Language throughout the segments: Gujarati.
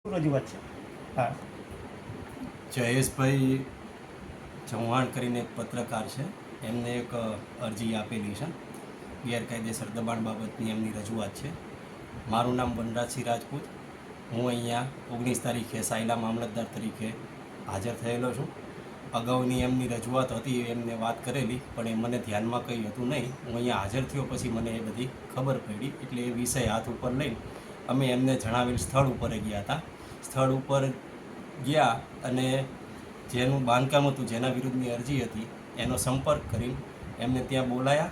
રજૂઆત છે. હા, જયેશભાઈ ચૌહાણ કરીને એક પત્રકાર છે, એમને એક અરજી આપેલી છે. ગેરકાયદેસર દબાણ બાબતની એમની રજૂઆત છે. મારું નામ વનરાજસિંહ રાજપૂત. હું અહીંયા 19 તારીખે સાયલા મામલતદાર તરીકે હાજર થયેલો છું. અગાઉની એમની રજૂઆત હતી, એમને વાત કરેલી, પણ એ મને ધ્યાનમાં કંઈ હતું નહીં. હું અહીંયા હાજર થયો પછી મને એ બધી ખબર પડી, એટલે એ વિષય હાથ ઉપર લઈને અમે એમને જણાવેલ સ્થળ ઉપર ગયા હતા. સ્થળ ઉપર ગયા અને જેનું બાંધકામ હતું, જેના વિરુદ્ધની અરજી હતી, એનો સંપર્ક કરીને એમને ત્યાં બોલાયા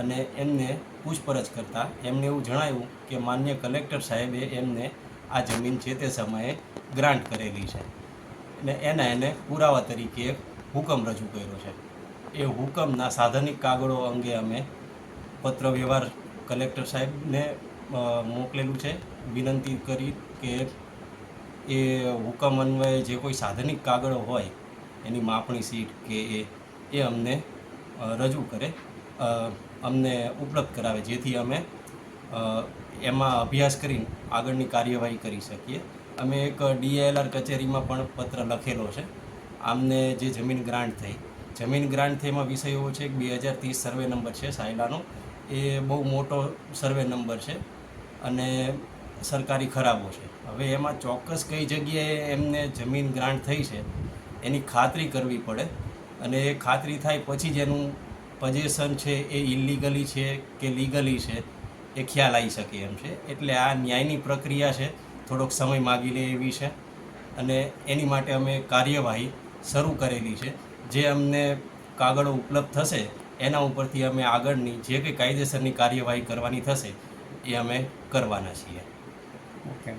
અને એમને પૂછપરછ કરતાં એમને એવું જણાવ્યું કે માન્ય કલેક્ટર સાહેબે એમને આ જમીન છે તે સમયે ગ્રાન્ટ કરેલી છે અને એને પુરાવા તરીકે એક હુકમ રજૂ કર્યો છે. એ હુકમના સાધનિક કાગળો અંગે અમે પત્ર વ્યવહાર કલેક્ટર સાહેબને મોકલેલું છે, વિનંતી કરી કે એ હુકમ અન્વયે જે કોઈ સાધનિક કાગળો હોય, એની માપણી સીટ કે એ અમને રજૂ કરે, અમને ઉપલબ્ધ કરાવે, જેથી અમે એમાં અભ્યાસ કરીને આગળની કાર્યવાહી કરી શકીએ. અમે એક DALR કચેરીમાં પણ પત્ર લખેલો છે. આમને જે જમીન ગ્રાન્ટ થઈ એમાં વિષય એવો છે કે 2030 સર્વે નંબર છે સાયલાનો. એ બહુ મોટો સર્વે નંબર છે અને સરકારી ખરાબો છે. હવે એમાં ચોક્કસ કઈ જગ્યાએ એમને જમીન ગ્રાન્ટ થઈ છે એની ખાતરી કરવી પડે, અને એ ખાતરી થાય પછી જ એનું પોઝેશન છે એ ઇલીગલી છે કે લીગલી છે એ ખ્યાલ આવી શકે એમ છે. એટલે આ ન્યાયની પ્રક્રિયા છે, થોડોક સમય માગી લે એવી છે, અને એની માટે અમે કાર્યવાહી શરૂ કરેલી છે. જે અમને કાગળો ઉપલબ્ધ થશે એના ઉપરથી અમે આગળની જે કંઈ કાયદેસરની કાર્યવાહી કરવાની થશે એ અમે કરવાના છીએ. ઓકે.